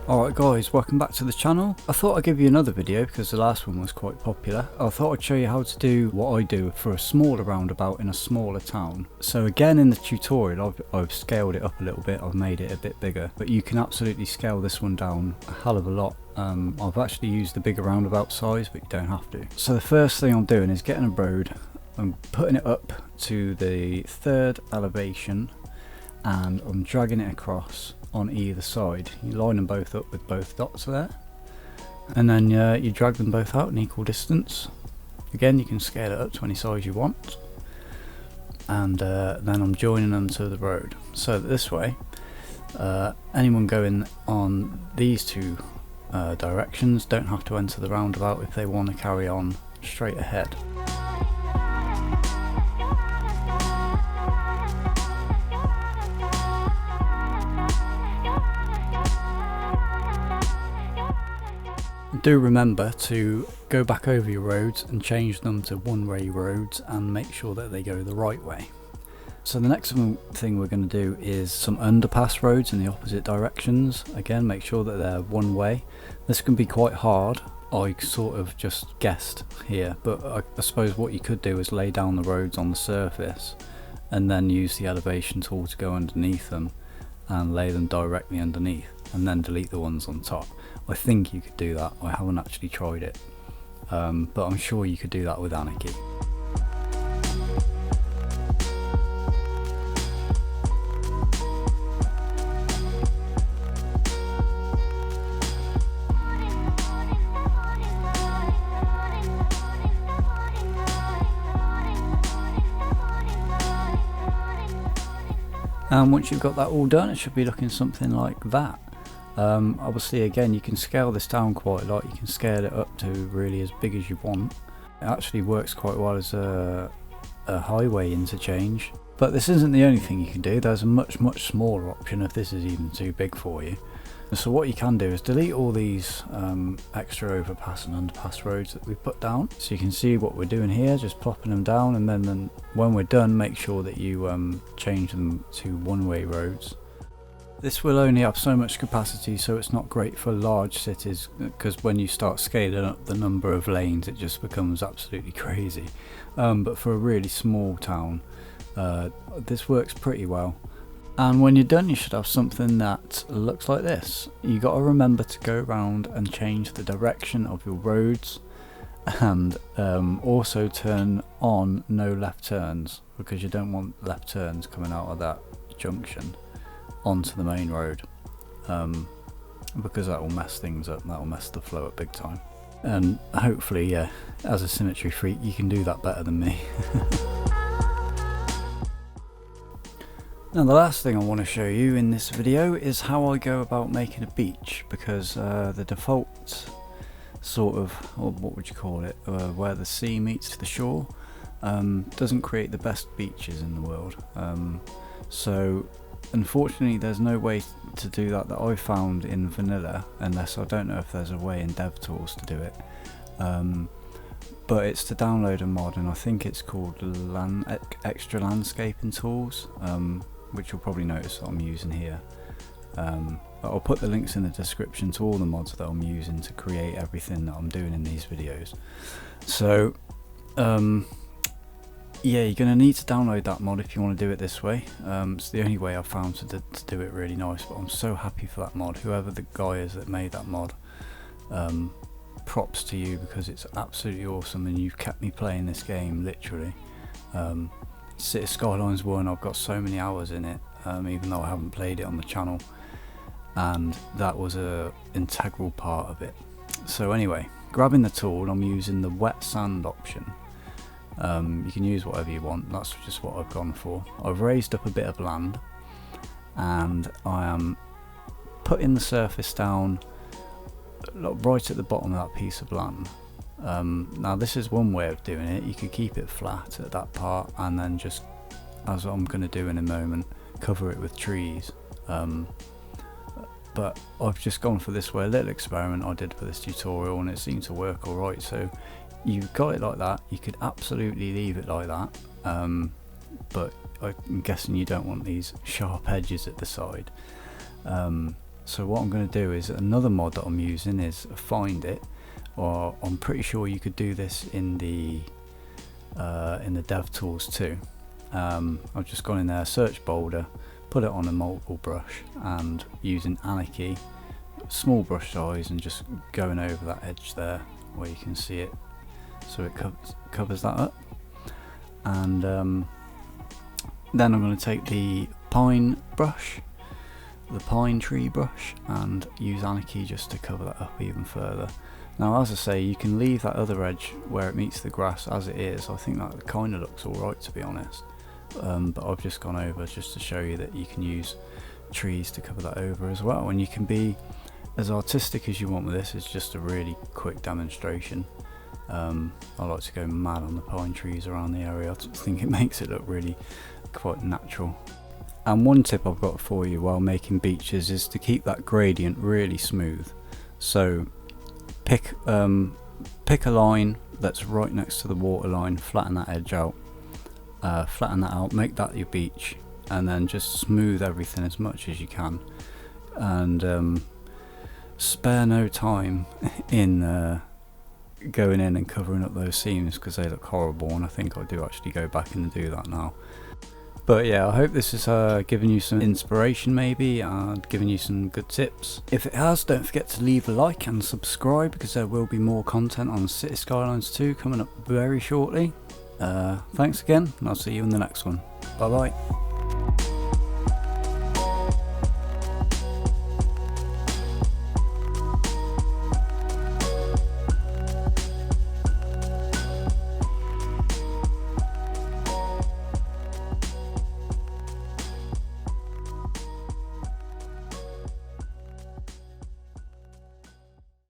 Alright guys, welcome back to the channel. I thought I'd give you another video because the last one was quite popular. I thought I'd show you how to do what I do for a smaller roundabout in a smaller town. So again, in the tutorial I've scaled it up a little bit, I've made it a bit bigger, but you can absolutely scale this one down a hell of a lot. I've actually used the bigger roundabout size, but you don't have to. So the first thing I'm doing is getting a road, I'm putting it up to the third elevation and I'm dragging it across on either side. You line them both up with both dots there, and then you drag them both out in equal distance. Again, you can scale it up to any size you want, and then I'm joining them to the road, so that this way anyone going on these two directions don't have to enter the roundabout if they want to carry on straight ahead. Do remember to go back over your roads and change them to one-way roads and make sure that they go the right way. So the next thing we're going to do is some underpass roads in the opposite directions. Again, make sure that they're one way. This can be quite hard. I sort of just guessed here, but I suppose what you could do is lay down the roads on the surface and then use the elevation tool to go underneath them and lay them directly underneath, and then delete the ones on top. I think you could do that. I haven't actually tried it, but I'm sure you could do that with Anarchy. And once you've got that all done, it should be looking something like that. Obviously, again, you can scale this down quite a lot. You can scale it up to really as big as you want. It actually works quite well as a highway interchange. But this isn't the only thing you can do. There's a much smaller option if this is even too big for you. So what you can do is delete all these extra overpass and underpass roads that we put down. So you can see what we're doing here, just plopping them down, and then when we're done, make sure that you change them to one-way roads. This will only have so much capacity, so it's not great for large cities, because when you start scaling up the number of lanes, it just becomes absolutely crazy. But for a really small town, this works pretty well. And when you're done, you should have something that looks like this. You got to remember to go around and change the direction of your roads, and also turn on no left turns, because you don't want left turns coming out of that junction onto the main road, because that will mess things up, that will mess the flow up big time. And hopefully, yeah, as a symmetry freak, you can do that better than me. Now the last thing I want to show you in this video is how I go about making a beach, because the default sort of, or what would you call it, where the sea meets the shore, doesn't create the best beaches in the world. So unfortunately there's no way to do that I found in vanilla, unless I don't know if there's a way in DevTools to do it. But it's to download a mod, and I think it's called Extra Landscaping Tools, which you'll probably notice that I'm using here. But I'll put the links in the description to all the mods that I'm using to create everything that I'm doing in these videos. So yeah, you're going to need to download that mod if you want to do it this way. It's the only way I've found to do it really nice, but I'm so happy for that mod. Whoever the guy is that made that mod, props to you, because it's absolutely awesome, and you've kept me playing this game literally. City Skylines 1, I've got so many hours in it, even though I haven't played it on the channel, and that was a integral part of it. So anyway, grabbing the tool, I'm using the wet sand option. You can use whatever you want, that's just what I've gone for. I've raised up a bit of land, and I am putting the surface down right at the bottom of that piece of land. Now this is one way of doing it. You could keep it flat at that part, and then just, as I'm going to do in a moment, cover it with trees. But I've just gone for this way, a little experiment I did for this tutorial, and it seemed to work alright. So you've got it like that. You could absolutely leave it like that, but I'm guessing you don't want these sharp edges at the side. So what I'm going to do is, another mod that I'm using is Find It, or I'm pretty sure you could do this in the dev tools too. I've just gone in there, search boulder, put it on a multiple brush, and using Anarchy, small brush size, and just going over that edge there where you can see it, so it covers that up. And then I'm going to take the pine brush, the pine tree brush, and use Anarchy just to cover that up even further. Now, as I say, you can leave that other edge where it meets the grass as it is. I think that kind of looks alright, to be honest. But I've just gone over just to show you that you can use trees to cover that over as well, and you can be as artistic as you want with this. It's just a really quick demonstration. I like to go mad on the pine trees around the area. I think it makes it look really quite natural. And one tip I've got for you while making beaches is to keep that gradient really smooth. So pick a line that's right next to the water line, flatten that edge out, make that your beach, and then just smooth everything as much as you can, and spare no time in going in and covering up those seams, because they look horrible, and I think I do actually go back and do that now. But yeah, I hope this has given you some inspiration maybe, and given you some good tips. If it has, don't forget to leave a like and subscribe, because there will be more content on City Skylines 2 coming up very shortly. Thanks again, and I'll see you in the next one. Bye bye.